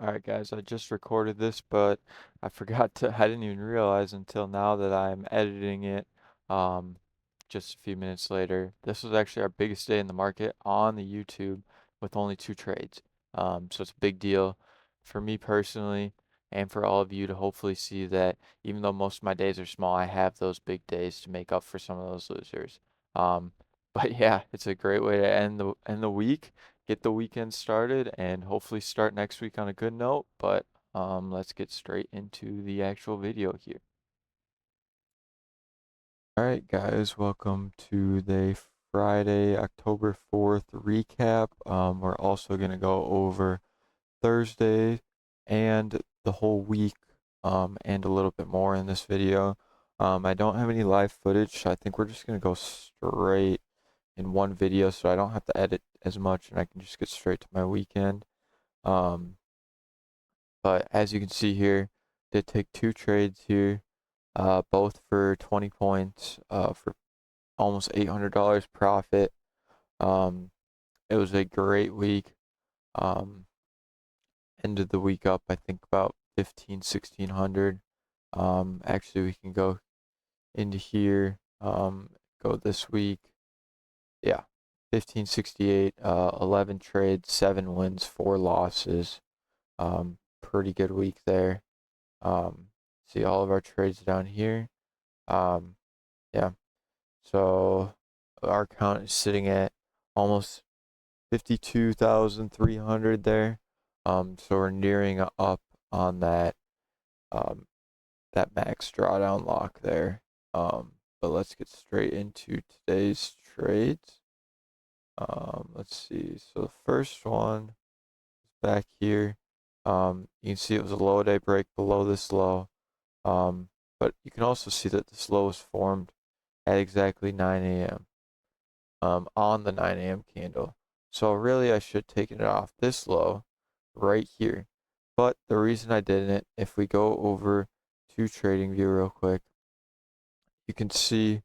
Alright guys, I just recorded this, but I forgot to, I didn't even realize until now that I'm editing it um, just a few minutes later. This was actually our biggest day in the market on the YouTube with only 2 trades. So it's a big deal for me personally and for all of you to hopefully see that even though most of my days are small, I have those big days to make up for some of those losers. Um, but yeah, it's a great way to end the week, get the weekend started, and hopefully start next week on a good note. But let's get straight into the actual video here. All right, guys, welcome to the Friday, October 4th recap. We're also going to go over Thursday and the whole week and a little bit more in this video. I don't have any live footage, so I think we're just going to go straight in one video so I don't have to edit as much and I can just get straight to my weekend. Um, but as you can see here, did take 2 trades here, both for 20 points, for almost $800 profit. Um, it was a great week. Um, Ended the week up, I think about 1600. Actually, we can go into here, go this week. Yeah, 1568, 11 trades, 7 wins, 4 losses. Pretty good week there. See all of our trades down here. Um, yeah, so our count is sitting at almost 52,300 there. So we're nearing up on um, that max drawdown lock there. But let's get straight into today's trades. Let's see. So the first one is back here. You can see it was a low day break below this low. But you can also see that this low was formed at exactly 9 a.m. On the 9 a.m. candle. So really I should have taken it off this low right here. But the reason I didn't, if we go over to TradingView real quick, you can see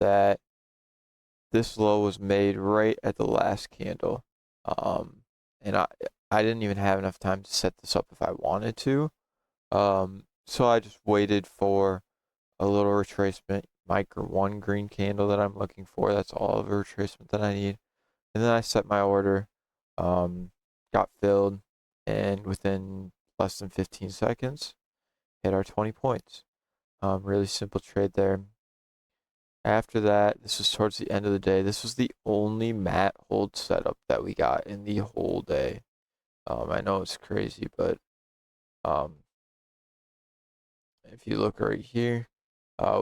that this low was made right at the last candle. And I didn't even have enough time to set this up if I wanted to. So I just waited for a little retracement, micro one green candle that I'm looking for. That's all of the retracement that I need. And then I set my order, got filled, and within less than 15 seconds, hit our 20 points. Really simple trade there. After that, this was towards the end of the day. This was the only mat hold setup that we got in the whole day. I know it's crazy, but um, if you look right here,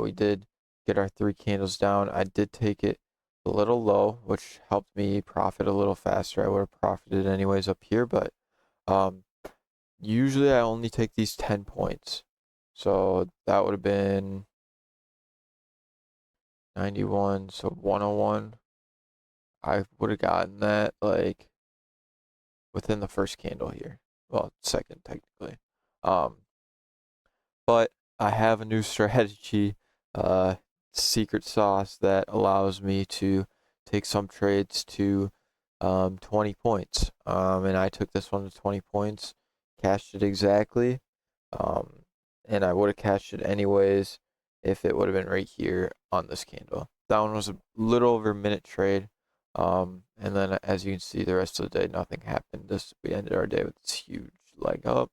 we did get our 3 candles down. I did take it a little low, which helped me profit a little faster. I would have profited anyways up here, but um, usually I only take these 10 points. So that would have been 91, so 101. I would have gotten that like within the first candle here. Well, second technically. Um, but I have a new strategy, uh, secret sauce that allows me to take some trades to 20 points. And I took this one to 20 points, cashed it exactly. Um, and I would have cashed it anyways if it would have been right here on this candle. That one was a little over a minute trade. And then as you can see, the rest of the day, nothing happened. We ended our day with this huge leg up.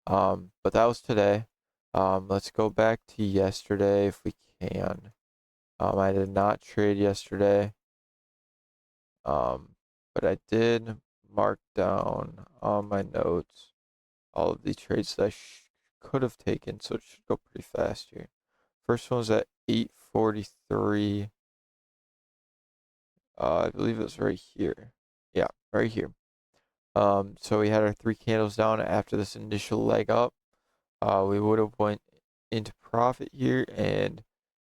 But that was today. Let's go back to yesterday if we can. I did not trade yesterday. But I did mark down on my notes all of the trades that I could have taken, so it should go pretty fast here. First one was at 843. I believe it was right here. Yeah, right here. So we had our 3 candles down after this initial leg up. We would have went into profit here and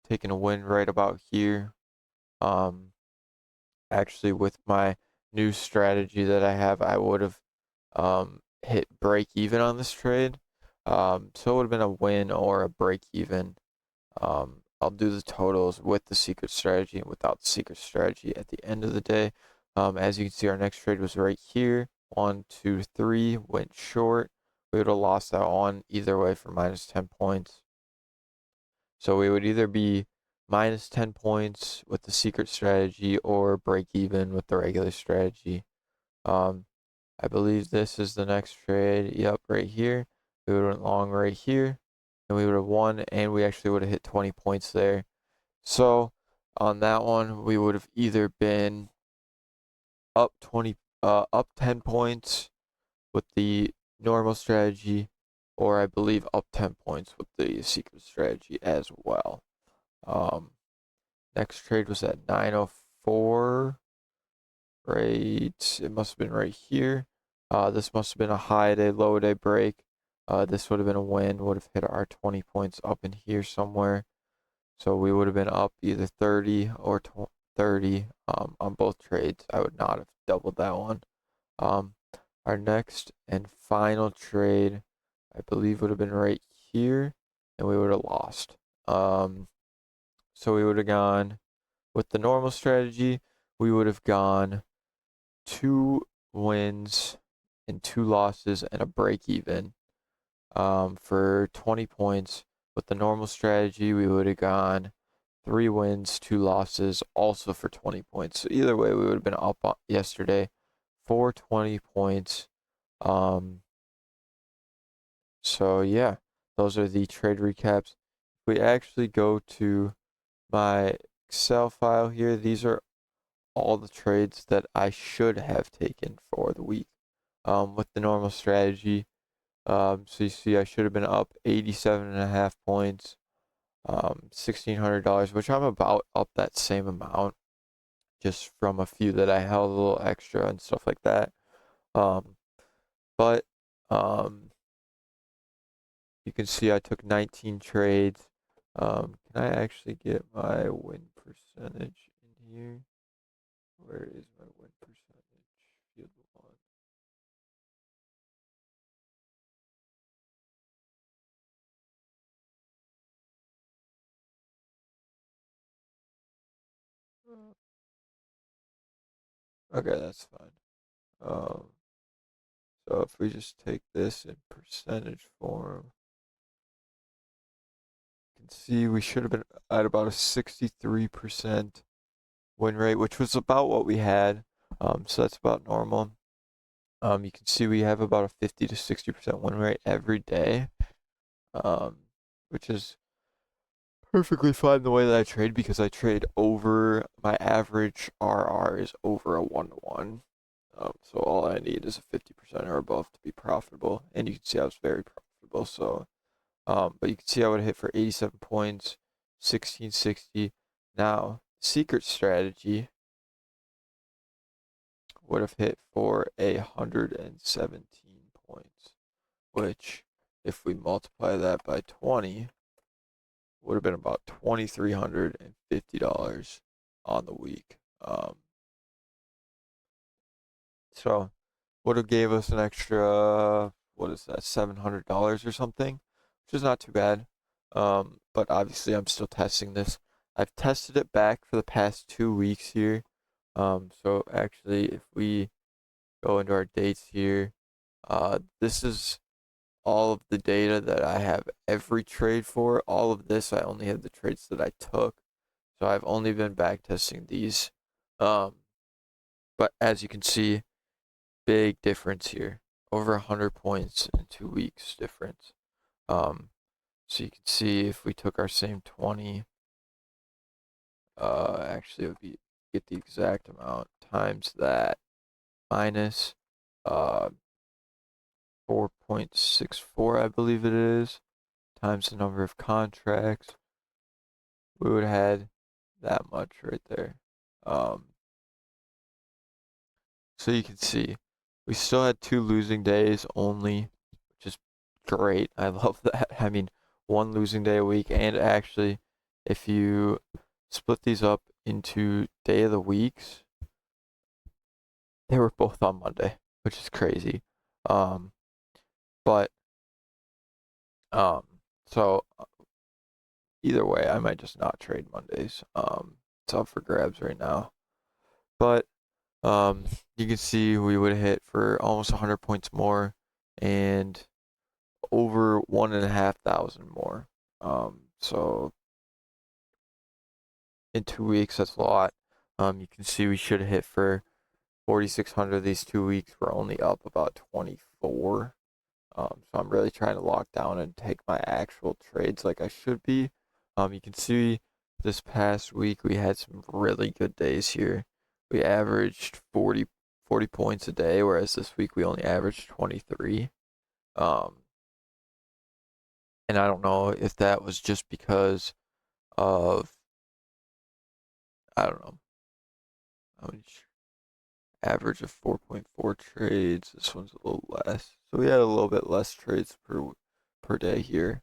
taken a win right about here. Actually, with my new strategy that I have, I would have hit break even on this trade. So it would have been a win or a break even. I'll do the totals with the secret strategy and without the secret strategy at the end of the day. As you can see, our next trade was right here. 1, 2, 3 went short, we would have lost that on either way for minus 10 points. So we would either be minus 10 points with the secret strategy or break even with the regular strategy. I believe this is the next trade. Yep, right here. We would have went long right here, and we would have won, and we actually would have hit 20 points there. So on that one, we would have either been up 10 points with the normal strategy, or I believe up 10 points with the secret strategy as well. Next trade was at 9:04. Right, it must have been right here. This must have been a high day, low day break. This would have been a win, would have hit our 20 points up in here somewhere. So we would have been up either 30 or 30 on both trades. I would not have doubled that one. Our next and final trade, I believe, would have been right here, and we would have lost. So we would have gone with the normal strategy. We would have gone 2 wins and 2 losses and a break even for 20 points. With the normal strategy, we would have gone 3 wins, 2 losses, also for 20 points. So either way, we would have been up yesterday for 20 points. So yeah, those are the trade recaps. If we actually go to my Excel file here, these are all the trades that I should have taken for the week with the normal strategy. So you see I should have been up 87.5 points, $1,600, which I'm about up that same amount just from a few that I held a little extra and stuff like that. But you can see I took 19 trades. Can I actually get my win percentage in here? Where is my win percentage? Field one. Okay, that's fine. So if we just take this in percentage form, you can see we should have been at about a 63% win rate, which was about what we had. So that's about normal. You can see we have about a 50 to 60% win rate every day, which is perfectly fine the way that I trade because I trade over my average RR is over a 1-to-1. So all I need is a 50% or above to be profitable, and you can see I was very profitable. So, but you can see I would hit for 87 points, 1660. Now, secret strategy would have hit for 117 points, which, if we multiply that by 20, would have been about $2,350 on the week. So would have gave us an extra, what is that, $700 or something, which is not too bad. But obviously I'm still testing this. I've tested it back for the past 2 weeks here. So actually, if we go into our dates here, this is all of the data that I have every trade for. All of this, I only have the trades that I took. So I've only been back testing these. But as you can see, big difference here. Over 100 points in 2 weeks difference. So you can see if we took our same 20, actually it would be get the exact amount times that minus 4.64, I believe it is, times the number of contracts. We would have had that much right there. So you can see we still had 2 losing days only, which is great. I love that. I mean, 1 losing day a week, and actually, if you split these up into day of the weeks, they were both on Monday, which is crazy. But so either way, I might just not trade Mondays. It's up for grabs right now. But Um, you can see we would have hit for almost 100 points more and over 1,500 more. So in 2 weeks, that's a lot. You can see we should have hit for 4,600 these 2 weeks. We're only up about 24. So I'm really trying to lock down and take my actual trades like I should be. You can see this past week we had some really good days here. We averaged 40 points a day, whereas this week we only averaged 23. Um, and I don't know if that was just because of, I don't know, how much average of 4.4 trades. This one's a little less. So we had a little bit less trades per day here.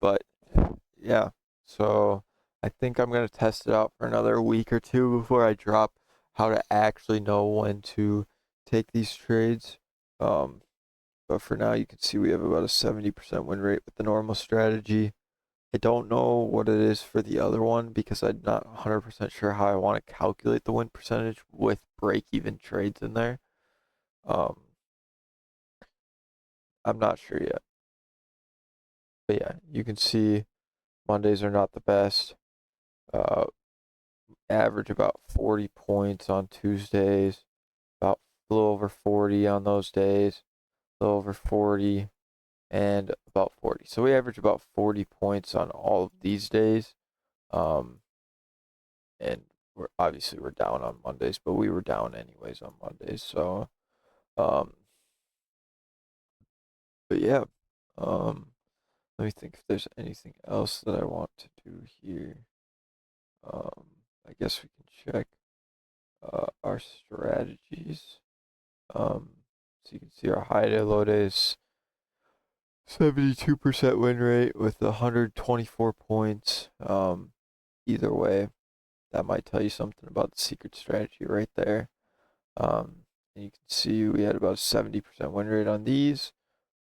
But yeah, so I think I'm gonna test it out for another week or two before I drop how to actually know when to take these trades. Um, but for now, you can see we have about a 70% win rate with the normal strategy. I don't know what it is for the other one because I'm not 100% sure how I want to calculate the win percentage with break-even trades in there. Um, I'm not sure yet. But yeah, you can see Mondays are not the best. Uh, Average about 40 points on Tuesdays, about a little over 40 on those days, a little over 40, and about 40. So we average about 40 points on all of these days. Um, and we're down on Mondays, but we were down anyways on Mondays. So, um, but yeah, let me think if there's anything else that I want to do here. Um, I guess we can check our strategies. Um, so you can see our high day low day is 72% win rate with 124 points. Either way, that might tell you something about the secret strategy right there. And you can see we had about a 70% win rate on these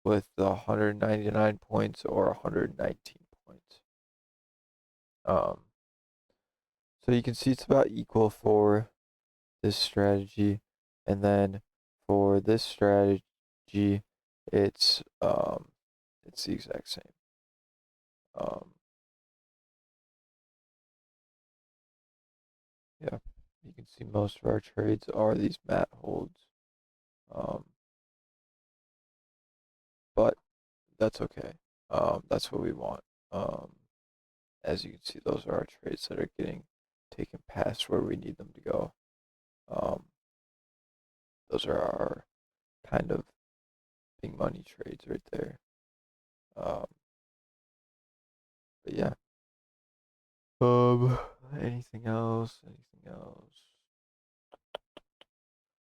with 199 points or 119 points. So you can see it's about equal for this strategy, and then for this strategy, it's it's the exact same. Um, yeah, you can see most of our trades are these mat holds, um, but that's okay. That's what we want. Um, as you can see, those are our trades that are getting taken past where we need them to go. Um, those are our kind of big money trades right there. Um, but yeah. Um, anything else? Anything else?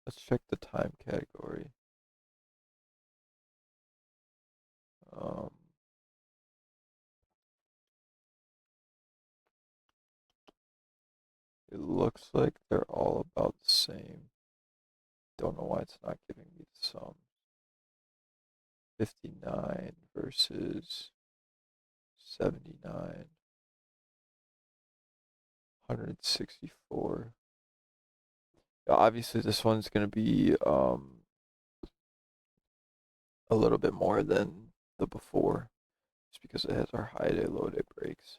Let's check the time category. Um, it looks like they're all about the same. Don't know why it's not giving me the sum. 59 versus 79, 164. Obviously, this one's going to be a little bit more than the before, just because it has our high day, low day breaks.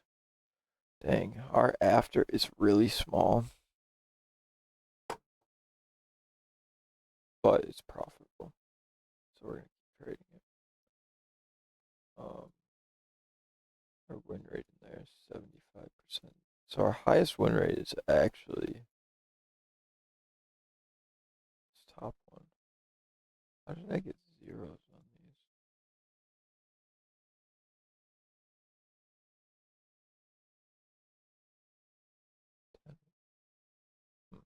Dang, our after is really small, but it's profitable. So we're going to keep trading it. Um, our win rate in there is 75%. So our highest win rate is actually this top one. How did I get zeros on these? 10. Hmm,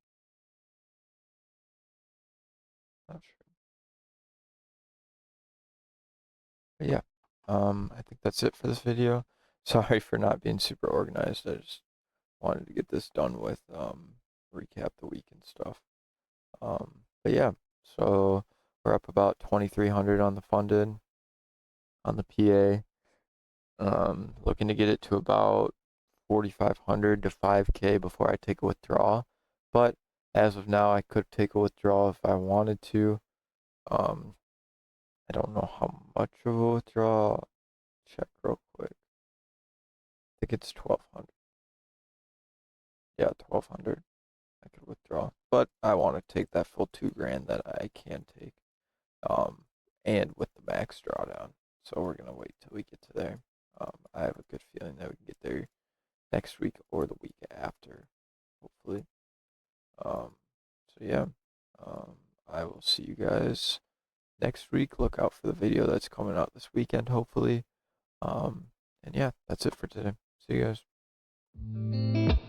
not sure. But yeah, I think that's it for this video. Sorry for not being super organized. I just wanted to get this done with, recap the week and stuff. But yeah, so we're up about 2,300 on the funded, on the PA. Looking to get it to about 4,500 to 5K before I take a withdrawal. But As of now, I could take a withdrawal if I wanted to. Um, I don't know how much of a withdrawal. Check real quick. I think it's 1200. Yeah, 1200. I could withdraw, but I want to take that full 2 grand that I can take. And with the max drawdown. So we're gonna wait till we get to there. I have a good feeling that we can get there next week or the week after, hopefully. So yeah, I will see you guys next week. Look out for the video that's coming out this weekend, hopefully. And yeah, that's it for today. See you guys.